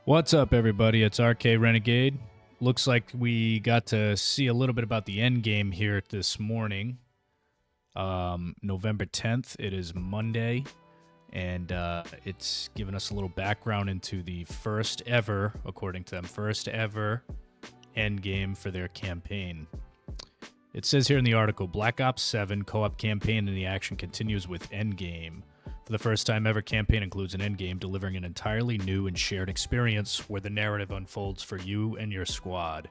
What's up, everybody? It's RKRenegade. Looks like we got to see a little bit about the end game here this morning. November 10th. It is Monday, and it's given us a little background into the first ever, according to them, first ever end game for their campaign. It says here in the article, Black Ops 7 co-op campaign and the action continues with Endgame. For the first time ever, campaign includes an endgame, delivering an entirely new and shared experience where the narrative unfolds for you and your squad.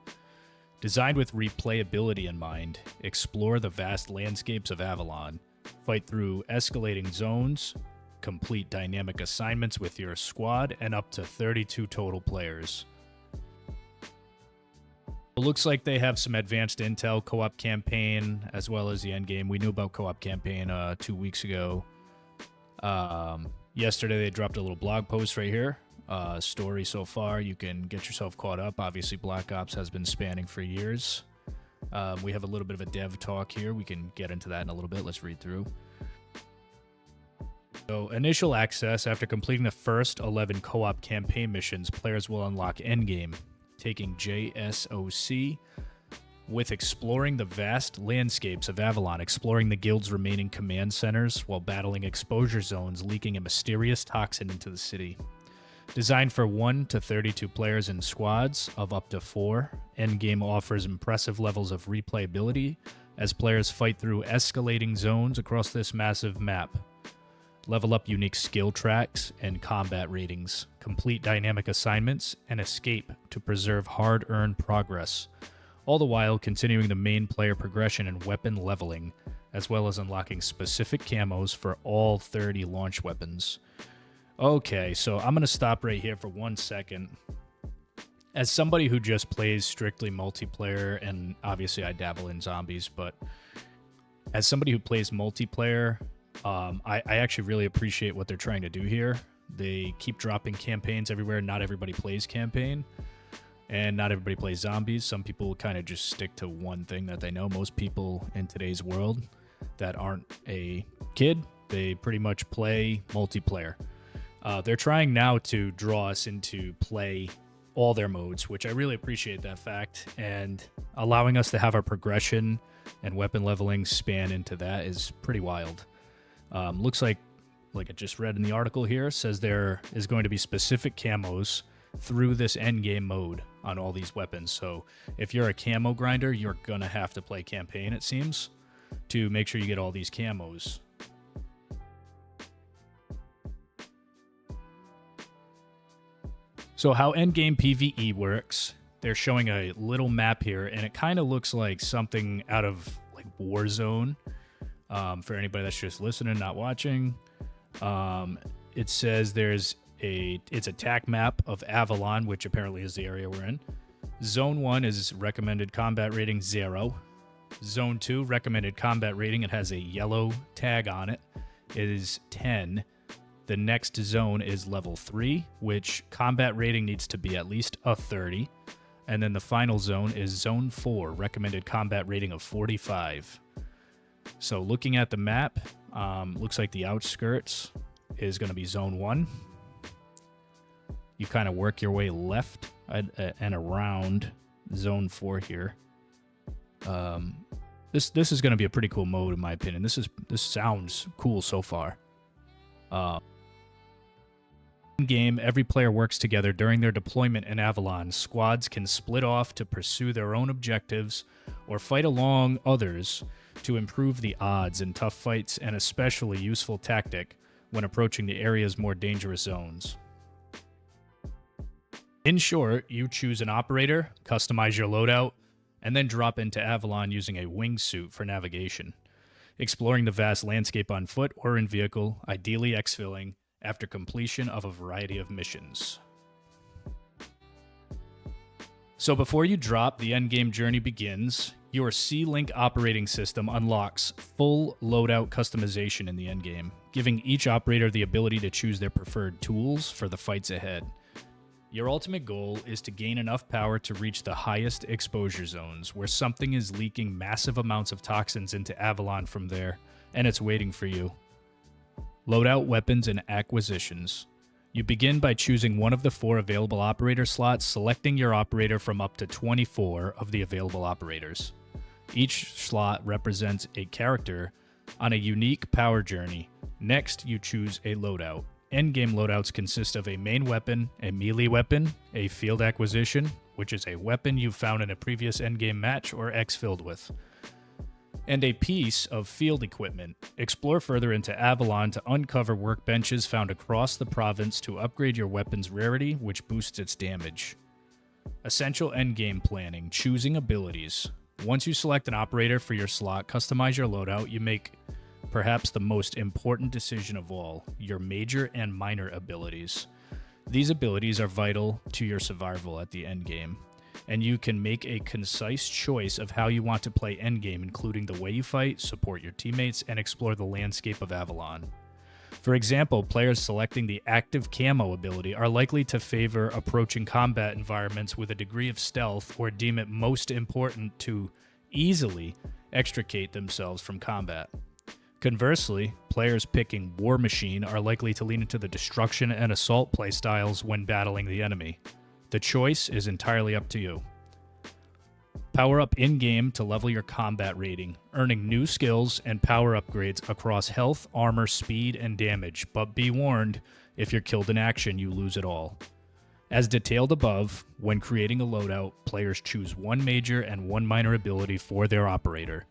Designed with replayability in mind, explore the vast landscapes of Avalon, fight through escalating zones, complete dynamic assignments with your squad, and up to 32 total players. It looks like they have some advanced intel co-op campaign as well as the endgame. We knew about co-op campaign 2 weeks ago. Yesterday they dropped a little blog post right here. Story so far. You can get yourself caught up. Obviously, Black Ops has been spanning for years. We have a little bit of a dev talk here. We can get into that in a little bit. Let's read through. So, initial access. After completing the first 11 co-op campaign missions, players will unlock Endgame, taking JSOC with exploring the vast landscapes of Avalon, exploring the guild's remaining command centers while battling exposure zones leaking a mysterious toxin into the city. Designed for 1 to 32 players in squads of up to 4, Endgame offers impressive levels of replayability as players fight through escalating zones across this massive map. Level up unique skill tracks and combat ratings, complete dynamic assignments, and escape to preserve hard-earned progress, all the while continuing the main player progression and weapon leveling, as well as unlocking specific camos for all 30 launch weapons. Okay, so I'm going to stop right here for 1 second. As somebody who just plays strictly multiplayer, and obviously I dabble in zombies, but as somebody who plays multiplayer, I actually really appreciate what they're trying to do here. They keep dropping campaigns everywhere. Not everybody plays campaign. And not everybody plays zombies. Some people kind of just stick to one thing that they know. Most people in today's world that aren't a kid, they pretty much play multiplayer. They're trying now to draw us into play all their modes, which I really appreciate that fact. And allowing us to have our progression and weapon leveling span into that is pretty wild. Looks like I just read in the article here, says there is going to be specific camos through this endgame mode on all these weapons. So if you're a camo grinder, you're gonna have to play campaign, it seems, to make sure you get all these camos. So how endgame PvE works, they're showing a little map here, and it kind of looks like something out of like Warzone. For anybody that's just listening, not watching, it says it's attack map of Avalon, which apparently is the area we're in. Zone 1 is recommended combat rating 0. Zone 2, recommended combat rating, it has a yellow tag on it, is 10. The next zone is level 3, which combat rating needs to be at least a 30. And then the final zone is Zone 4, recommended combat rating of 45. So looking at the map, looks like the outskirts is going to be Zone 1. You kind of work your way left and around Zone 4 here. This is going to be a pretty cool mode in my opinion. This sounds cool so far. In game, every player works together during their deployment in Avalon. Squads can split off to pursue their own objectives or fight along others to improve the odds in tough fights, an especially useful tactic when approaching the area's more dangerous zones. In short, you choose an operator, customize your loadout, and then drop into Avalon using a wingsuit for navigation, exploring the vast landscape on foot or in vehicle, ideally exfilling after completion of a variety of missions. So before you drop, the endgame journey begins. Your C-Link operating system unlocks full loadout customization in the endgame, giving each operator the ability to choose their preferred tools for the fights ahead. Your ultimate goal is to gain enough power to reach the highest exposure zones, where something is leaking massive amounts of toxins into Avalon from there, and it's waiting for you. Loadout weapons and acquisitions. You begin by choosing one of the 4 available operator slots, selecting your operator from up to 24 of the available operators. Each slot represents a character on a unique power journey. Next, you choose a loadout. Endgame loadouts consist of a main weapon, a melee weapon, a field acquisition, which is a weapon you found in a previous endgame match or exfilled with, and a piece of field equipment. Explore further into Avalon to uncover workbenches found across the province to upgrade your weapon's rarity, which boosts its damage. Essential endgame planning, choosing abilities. Once you select an operator for your slot, customize your loadout, you make perhaps the most important decision of all, your major and minor abilities. These abilities are vital to your survival at the endgame, and you can make a concise choice of how you want to play endgame, including the way you fight, support your teammates, and explore the landscape of Avalon. For example, players selecting the active camo ability are likely to favor approaching combat environments with a degree of stealth or deem it most important to easily extricate themselves from combat. Conversely, players picking War Machine are likely to lean into the destruction and assault playstyles when battling the enemy. The choice is entirely up to you. Power up in-game to level your combat rating, earning new skills and power upgrades across health, armor, speed, and damage, but be warned, if you're killed in action, you lose it all. As detailed above, when creating a loadout, players choose one major and one minor ability for their operator.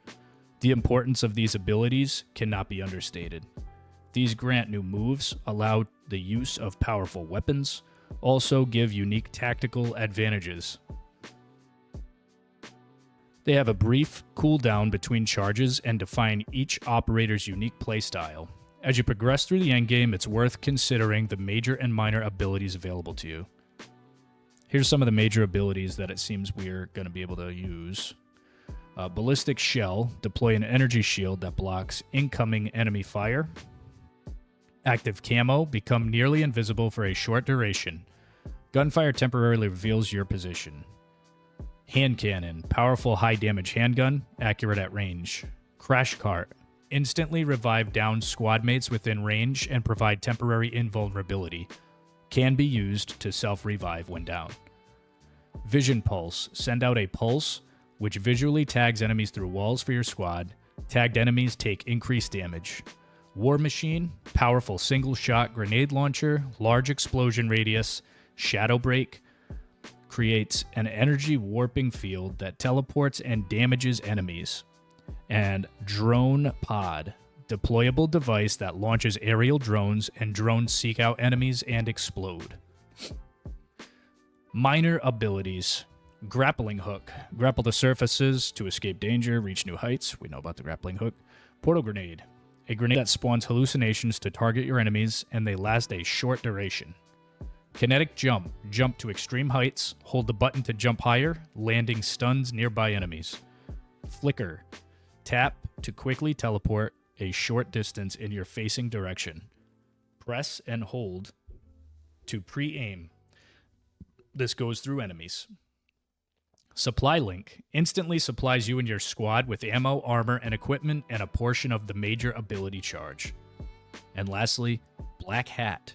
The importance of these abilities cannot be understated. These grant new moves, allow the use of powerful weapons, also give unique tactical advantages. They have a brief cooldown between charges and define each operator's unique playstyle. As you progress through the endgame, it's worth considering the major and minor abilities available to you. Here's some of the major abilities that it seems we're going to be able to use. Ballistic Shell, deploy an energy shield that blocks incoming enemy fire. Active Camo, become nearly invisible for a short duration. Gunfire temporarily reveals your position. Hand Cannon, powerful high damage handgun, accurate at range. Crash Cart, instantly revive downed squad mates within range and provide temporary invulnerability. Can be used to self-revive when down. Vision Pulse, send out a pulse which visually tags enemies through walls for your squad. Tagged enemies take increased damage. War Machine, powerful single-shot grenade launcher, large explosion radius, shadow break, creates an energy warping field that teleports and damages enemies. And Drone Pod, deployable device that launches aerial drones, and drones seek out enemies and explode. Minor abilities. Grappling Hook, grapple to surfaces to escape danger, reach new heights. We know about the grappling hook. Portal Grenade, a grenade that spawns hallucinations to target your enemies, and they last a short duration. Kinetic Jump, jump to extreme heights, hold the button to jump higher, landing stuns nearby enemies. Flicker, tap to quickly teleport a short distance in your facing direction. Press and hold to pre-aim. This goes through enemies. Supply Link, instantly supplies you and your squad with ammo, armor, and equipment, and a portion of the major ability charge. And lastly, Black Hat.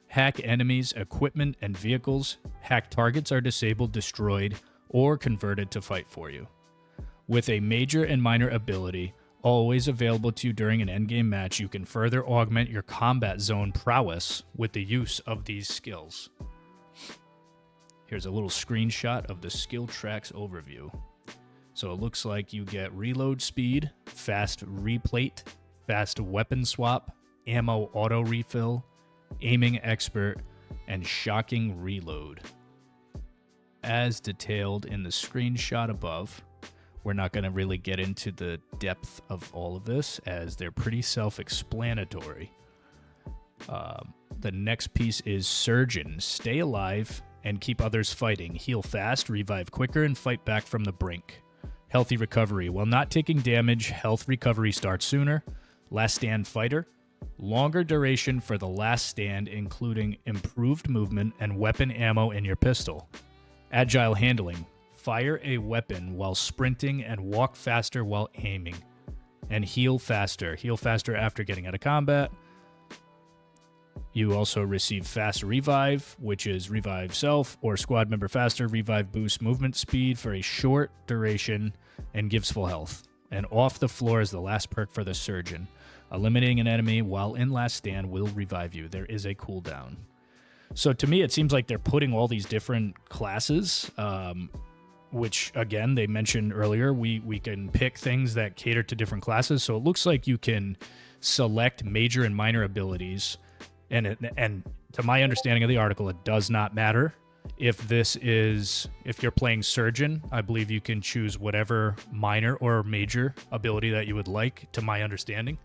Hack enemies, equipment, and vehicles. Hack targets are disabled, destroyed, or converted to fight for you. With a major and minor ability always available to you during an endgame match, you can further augment your combat zone prowess with the use of these skills. Here's a little screenshot of the skill tracks overview. So it looks like you get reload speed, fast replate, fast weapon swap, ammo auto refill, aiming expert, and shocking reload. As detailed in the screenshot above, we're not going to really get into the depth of all of this as they're pretty self-explanatory. The next piece is Surgeon. Stay alive and keep others fighting. Heal fast, revive quicker, and fight back from the brink. Healthy Recovery. While not taking damage, health recovery starts sooner. Last Stand Fighter. Longer duration for the last stand, including improved movement and weapon ammo in your pistol. Agile Handling. Fire a weapon while sprinting and walk faster while aiming. And heal faster. Heal faster after getting out of combat. You also receive Fast Revive, which is revive self or squad member faster. Revive boosts movement speed for a short duration and gives full health. And Off the Floor is the last perk for the Surgeon. Eliminating an enemy while in last stand will revive you. There is a cooldown. So to me, it seems like they're putting all these different classes, which, again, they mentioned earlier. We can pick things that cater to different classes. So it looks like you can select major and minor abilities. And to my understanding of the article, it does not matter if you're playing Surgeon. I believe you can choose whatever minor or major ability that you would like, to my understanding.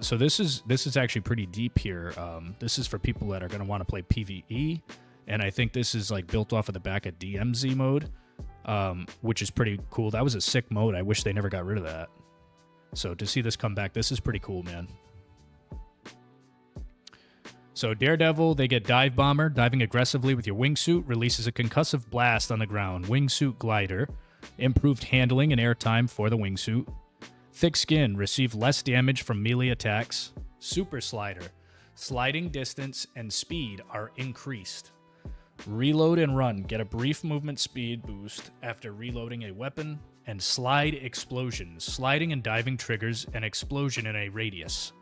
So this is actually pretty deep here. This is for people that are going to want to play PvE, and I think this is like built off of the back of DMZ mode, which is pretty cool. That was a sick mode. I wish they never got rid of that. So to see this come back, this is pretty cool, man. So Daredevil, they get Dive Bomber. Diving aggressively with your wingsuit releases a concussive blast on the ground. Wingsuit Glider. Improved handling and airtime for the wingsuit. Thick Skin, receive less damage from melee attacks. Super Slider. Sliding distance and speed are increased. Reload and Run, get a brief movement speed boost after reloading a weapon. And Slide Explosion. Sliding and diving triggers an explosion in a radius.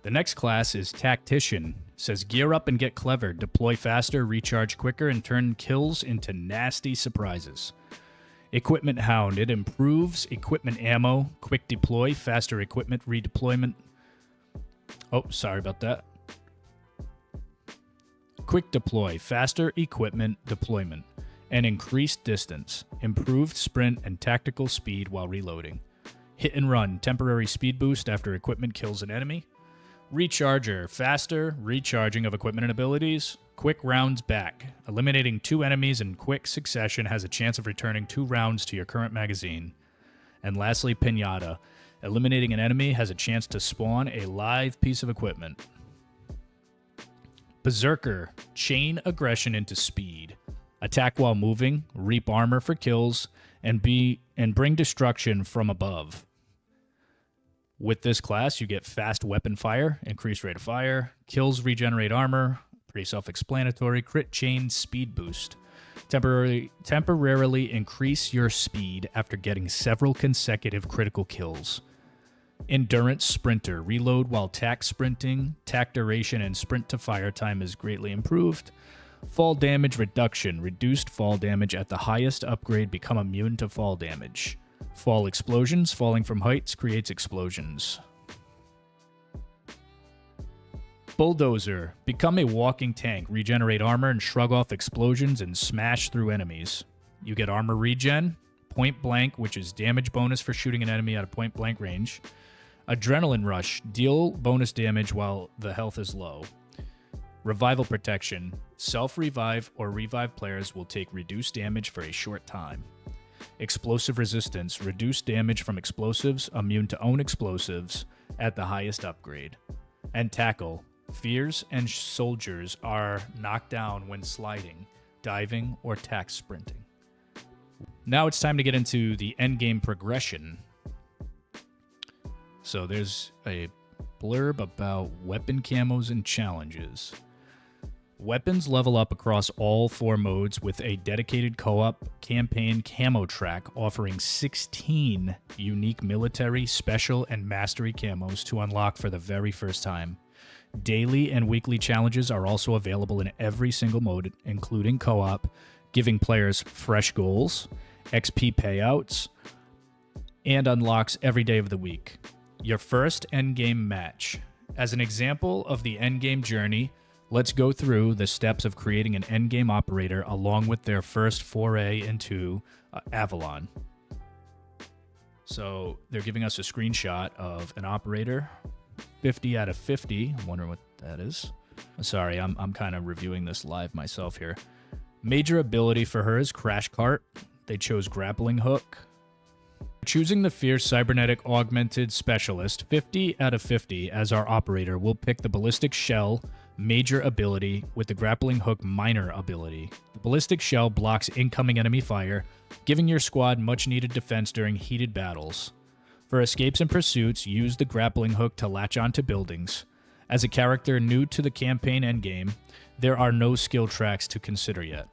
The next class is Tactician. It says gear up and get clever, deploy faster, recharge quicker, and turn kills into nasty surprises. Equipment Hound. It improves equipment ammo, quick deploy, faster equipment redeployment. Oh, sorry about that. Quick deploy, faster equipment deployment, and increased distance, improved sprint and tactical speed while reloading. Hit and Run. Temporary speed boost after equipment kills an enemy. Recharger, faster recharging of equipment and abilities. Quick rounds back. Eliminating 2 enemies in quick succession has a chance of returning 2 rounds to your current magazine. And lastly, Pinata. Eliminating an enemy has a chance to spawn a live piece of equipment. Berserker, chain aggression into speed. Attack while moving, reap armor for kills, and bring destruction from above. With this class, you get fast weapon fire, increased rate of fire, kills regenerate armor, pretty self-explanatory, crit chain speed boost. Temporarily increase your speed after getting several consecutive critical kills. Endurance Sprinter, reload while tack sprinting, tack duration and sprint to fire time is greatly improved. Fall damage reduction, reduced fall damage at the highest upgrade, become immune to fall damage. Fall explosions, falling from heights creates explosions. Bulldozer, become a walking tank, regenerate armor and shrug off explosions and smash through enemies. You get armor regen, point blank, which is damage bonus for shooting an enemy at a point blank range. Adrenaline Rush, deal bonus damage while the health is low. Revival Protection, self-revive or revive players will take reduced damage for a short time. Explosive Resistance, reduced damage from explosives, immune to own explosives at the highest upgrade. And Tackle, fears and soldiers are knocked down when sliding, diving, or tack sprinting. Now it's time to get into the endgame progression. So there's a blurb about weapon camos and challenges. Weapons level up across all 4 modes with a dedicated co-op campaign camo track offering 16 unique military, special, and mastery camos to unlock for the very first time. Daily and weekly challenges are also available in every single mode, including co-op, giving players fresh goals, XP payouts, and unlocks every day of the week. Your first endgame match. As an example of the endgame journey, let's go through the steps of creating an endgame operator along with their first foray into Avalon. So they're giving us a screenshot of an operator, 50 out of 50. I'm wondering what that is. Sorry, I'm kind of reviewing this live myself here. Major ability for her is Crash Cart. They chose Grappling Hook. Choosing the Fierce Cybernetic Augmented Specialist, 50 out of 50 as our operator, we'll pick the Ballistic Shell, major ability with the grappling hook minor ability. The ballistic shell blocks incoming enemy fire, giving your squad much needed defense during heated battles. For escapes and pursuits, use the grappling hook to latch onto buildings. As a character new to the campaign endgame, there are no skill tracks to consider yet.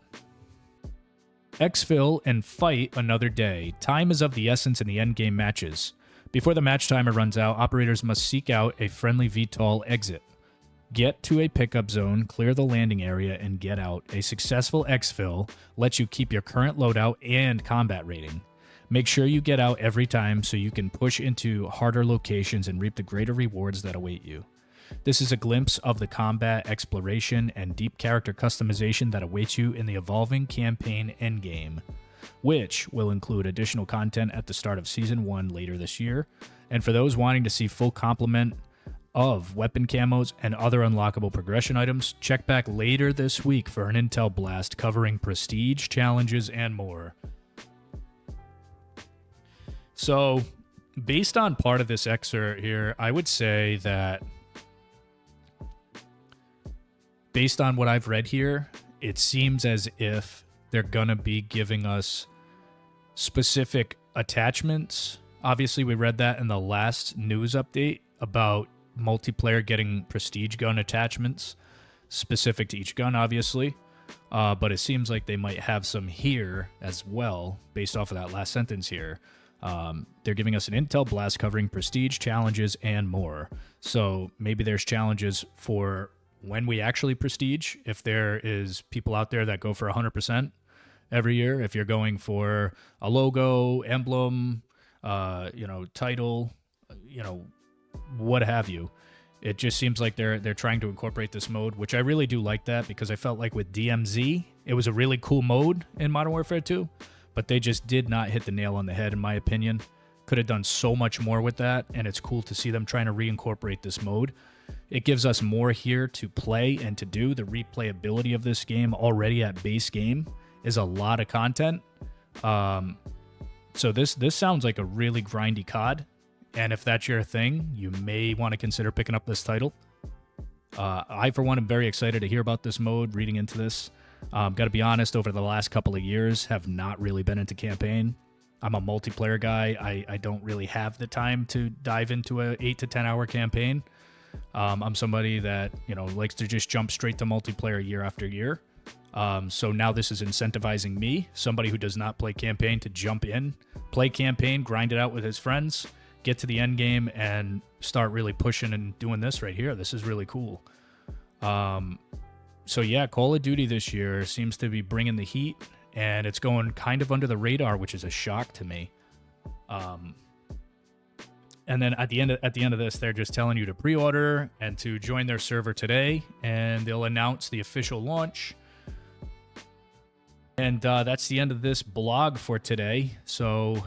Exfil and fight another day. Time is of the essence in the endgame matches. Before the match timer runs out, operators must seek out a friendly VTOL exit. Get to a pickup zone, clear the landing area, and get out. A successful exfil lets you keep your current loadout and combat rating. Make sure you get out every time so you can push into harder locations and reap the greater rewards that await you. This is a glimpse of the combat, exploration, and deep character customization that awaits you in the evolving campaign endgame, which will include additional content at the start of Season 1 later this year. And for those wanting to see full complement of weapon camos and other unlockable progression items, check back later this week for an intel blast covering prestige, challenges, and more. So, based on part of this excerpt here, I would say that based on what I've read here, it seems as if they're going to be giving us specific attachments. Obviously, we read that in the last news update about multiplayer getting prestige gun attachments specific to each gun, obviously. But it seems like they might have some here as well, based off of that last sentence here. They're giving us an intel blast covering prestige, challenges, and more. So maybe there's challenges for when we actually prestige, if there is people out there that go for 100% every year, if you're going for a logo, emblem, title, what have you. It just seems like they're trying to incorporate this mode, which I really do like that, because I felt like with DMZ, it was a really cool mode in Modern Warfare 2, but they just did not hit the nail on the head, in my opinion. Could have done so much more with that, and it's cool to see them trying to reincorporate this mode. It gives us more here to play and to do. The replayability of this game already at base game is a lot of content. So this sounds like a really grindy COD, and if that's your thing, you may want to consider picking up this title. I, for one, am very excited to hear about this mode, reading into this. Got to be honest, over the last couple of years, have not really been into campaign. I'm a multiplayer guy. I don't really have the time to dive into a 8 to 10 hour campaign. I'm somebody that, likes to just jump straight to multiplayer year after year. So now this is incentivizing me, somebody who does not play campaign, to jump in, play campaign, grind it out with his friends, get to the end game, and start really pushing and doing this right here. This is really cool. So yeah, Call of Duty this year seems to be bringing the heat, and it's going kind of under the radar, which is a shock to me. And then at the end of this, they're just telling you to pre-order and to join their server today, and they'll announce the official launch. And that's the end of this blog for today. So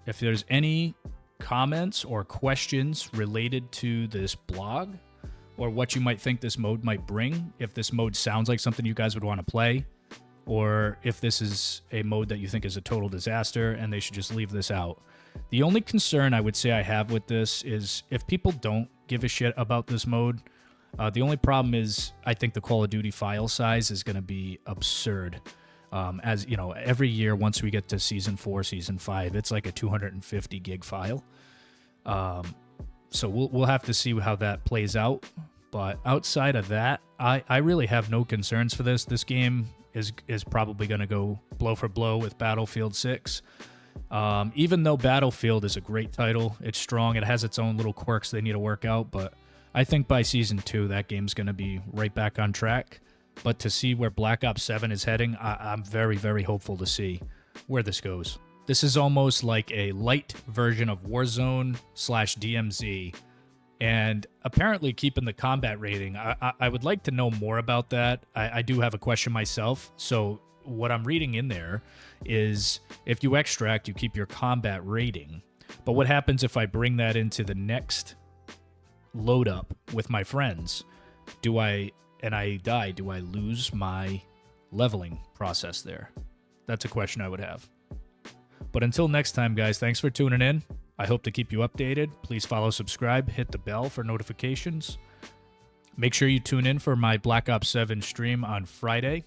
if there's any comments or questions related to this blog, or what you might think this mode might bring, if this mode sounds like something you guys would want to play, or if this is a mode that you think is a total disaster and they should just leave this out. The only concern I would say I have with this is if people don't give a shit about this mode, the only problem is I think the Call of Duty file size is going to be absurd. As you know, every year once we get to Season 4, Season 5, it's like a 250 gig file. So we'll have to see how that plays out. But outside of that, I really have no concerns for this. This game is probably going to go blow for blow with Battlefield 6. Even though Battlefield is a great title, it's strong, it has its own little quirks they need to work out, but I think by Season 2, that game's going to be right back on track. But to see where Black Ops 7 is heading, I'm very, very hopeful to see where this goes. This is almost like a light version of Warzone/DMZ, and apparently keeping the combat rating. I would like to know more about that. I do have a question myself, so what I'm reading in there is if you extract, you keep your combat rating. But what happens if I bring that into the next load up with my friends? And I die, do I lose my leveling process there? That's a question I would have. But until next time, guys, thanks for tuning in. I hope to keep you updated. Please follow, subscribe, hit the bell for notifications. Make sure you tune in for my Black Ops 7 stream on Friday.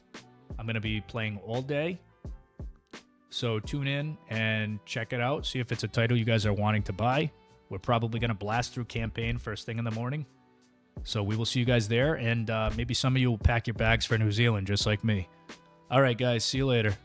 I'm going to be playing all day. So tune in and check it out. See if it's a title you guys are wanting to buy. We're probably going to blast through campaign first thing in the morning. So we will see you guys there. And maybe some of you will pack your bags for New Zealand just like me. All right, guys. See you later.